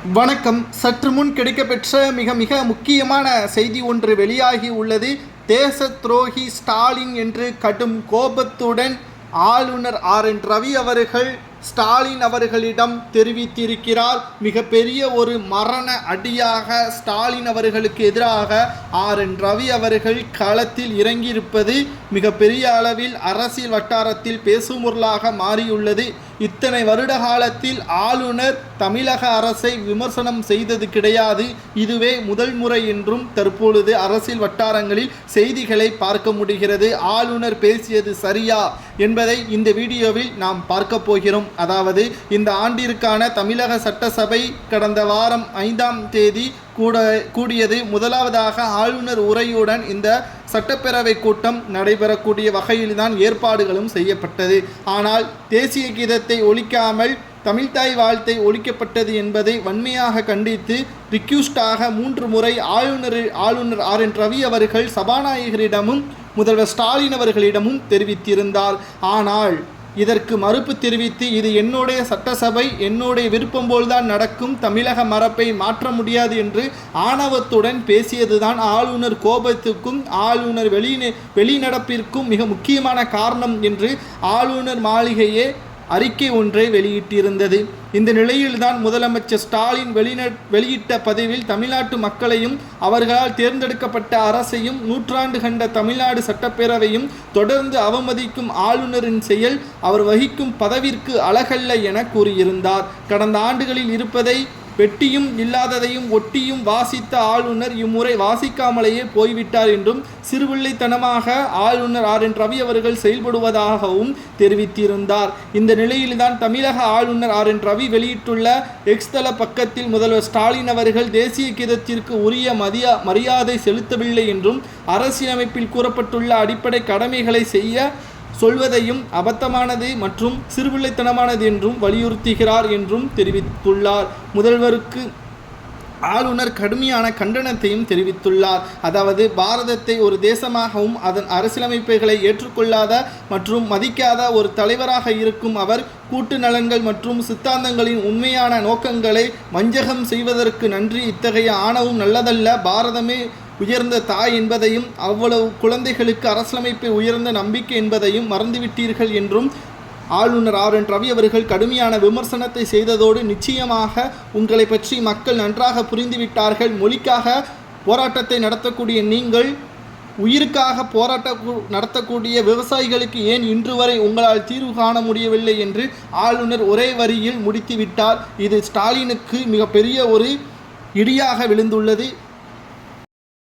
வணக்கம். சற்று முன் கிடைக்கப்பெற்ற மிக முக்கியமான செய்தி ஒன்று வெளியாகி உள்ளது. தேச துரோகி ஸ்டாலின் என்று கடும் கோபத்துடன் ஆளுநர் RN ரவி அவர்கள் ஸ்டாலின் அவர்களிடம் தெரிவித்திருக்கிறார். மிகப்பெரிய ஒரு மரண அடியாக ஸ்டாலின் அவர்களுக்கு எதிராக RN ரவி அவர்கள் களத்தில் இறங்கியிருப்பது மிகப்பெரிய அளவில் அரசியல் வட்டாரத்தில் பேசும்பொருளாக மாறியுள்ளது. இத்தனை வருட காலத்தில் ஆளுநர் தமிழக அரசை விமர்சனம் செய்தது கிடையாது. இதுவே முதல் முறை என்றும் தற்பொழுது அரசியல் வட்டாரங்களில் செய்திகளை பார்க்க முடிகிறது. ஆளுநர் பேசியது சரியா என்பதை இந்த வீடியோவில் நாம் பார்க்க போகிறோம். அதாவது இந்த ஆண்டிற்கான தமிழக சட்டசபை கடந்த வாரம் 5ஆம் தேதி கூடியது. முதலாவதாக ஆளுநர் உரையுடன் இந்த சட்டப்பேரவை கூட்டம் நடைபெறக்கூடிய வகையில்தான் ஏற்பாடுகளும் செய்யப்பட்டது. ஆனால் தேசிய கீதத்தை ஒலிக்காமல் தமிழ்தாய் வாழ்த்தை ஒலிக்கப்பட்டது என்பதை வன்மையாக கண்டித்து ரிக்யூஸ்டாக 3 முறை ஆளுநர் RN ரவி அவர்கள் சபாநாயகரிடமும் முதல்வர் ஸ்டாலின் அவர்களிடமும் தெரிவித்திருந்தார். ஆனால் இதற்கு மறுப்பு தெரிவித்து இது என்னுடைய சட்டசபை, என்னுடைய விருப்பம் போல்தான் நடக்கும், தமிழக மரபை மாற்ற முடியாது என்று ஆணவத்துடன் பேசியதுதான் ஆளுநர் கோபத்துக்கும் ஆளுநர் வெளிநடப்பிற்கும் மிக முக்கியமான காரணம் என்று ஆளுநர் மாளிகையே அறிக்கை ஒன்றை வெளியிட்டிருந்தது. இந்த நிலையில்தான் முதலமைச்சர் ஸ்டாலின் வெளியிட்ட பதிவில் தமிழ்நாட்டு மக்களையும் அவர்களால் தேர்ந்தெடுக்கப்பட்ட அரசையும் நூற்றாண்டு கண்ட தமிழ்நாடு சட்டப்பேரவையும் தொடர்ந்து அவமதிக்கும் ஆளுநரின் செயல் அவர் வகிக்கும் பதவிற்கு அழகல்ல என கூறியிருந்தார். கடந்த ஆண்டுகளில் இருப்பதை வெட்டியும் இல்லாததையும் ஒட்டியும் வாசித்த ஆளுநர் இம்முறை வாசிக்காமலேயே போய்விட்டார் என்றும் சிறுபிள்ளைத்தனமாக ஆளுநர் RN ரவி அவர்கள் செயல்படுவதாகவும் தெரிவித்திருந்தார். இந்த நிலையில்தான் தமிழக ஆளுநர் RN ரவி வெளியிட்டுள்ள எக்ஸ் தள பக்கத்தில் முதல்வர் ஸ்டாலின் அவர்கள் தேசிய கீதத்திற்கு உரிய மரியாதை செலுத்தவில்லை என்றும் அரசியலமைப்பில் கூறப்பட்டுள்ள அடிப்படை கடமைகளை செய்ய சொல்வதையும் அபத்தமானது மற்றும் சிறுபிள்ளைத்தனமானது என்றும் வலியுறுத்துகிறார் என்றும் தெரிவித்துள்ளார். முதல்வருக்கு ஆளுநர் கடுமையான கண்டனத்தையும் தெரிவித்துள்ளார். அதாவது பாரதத்தை ஒரு தேசமாகவும் அதன் அரசியலமைப்புகளை ஏற்றுக்கொள்ளாத மற்றும் மதிக்காத ஒரு தலைவராக இருக்கும் அவர் கூட்டு நலன்கள் மற்றும் சித்தாந்தங்களின் உண்மையான நோக்கங்களை வஞ்சகம் செய்வதற்கு நன்றி. இத்தகைய ஆணவம் நல்லதல்ல. பாரதமே உயர்ந்த தாய் என்பதையும் அவ்வளவு குழந்தைகளுக்கு அரசியலமைப்பை உயர்ந்த நம்பிக்கை என்பதையும் மறந்துவிட்டீர்கள் என்றும் ஆளுநர் RN ரவி அவர்கள் கடுமையான விமர்சனத்தை செய்ததோடு நிச்சயமாக உங்களை பற்றி மக்கள் நன்றாக புரிந்துவிட்டார்கள். மொழிக்காக போராட்டத்தை நடத்தக்கூடிய நீங்கள் உயிருக்காக நடத்தக்கூடிய விவசாயிகளுக்கு ஏன் இன்று வரை உங்களால் தீர்வு காண முடியவில்லை என்று ஆளுநர் ஒரே வரியில் முடித்துவிட்டார். இது ஸ்டாலினுக்கு மிகப்பெரிய ஒரு இடியாக விழுந்துள்ளது.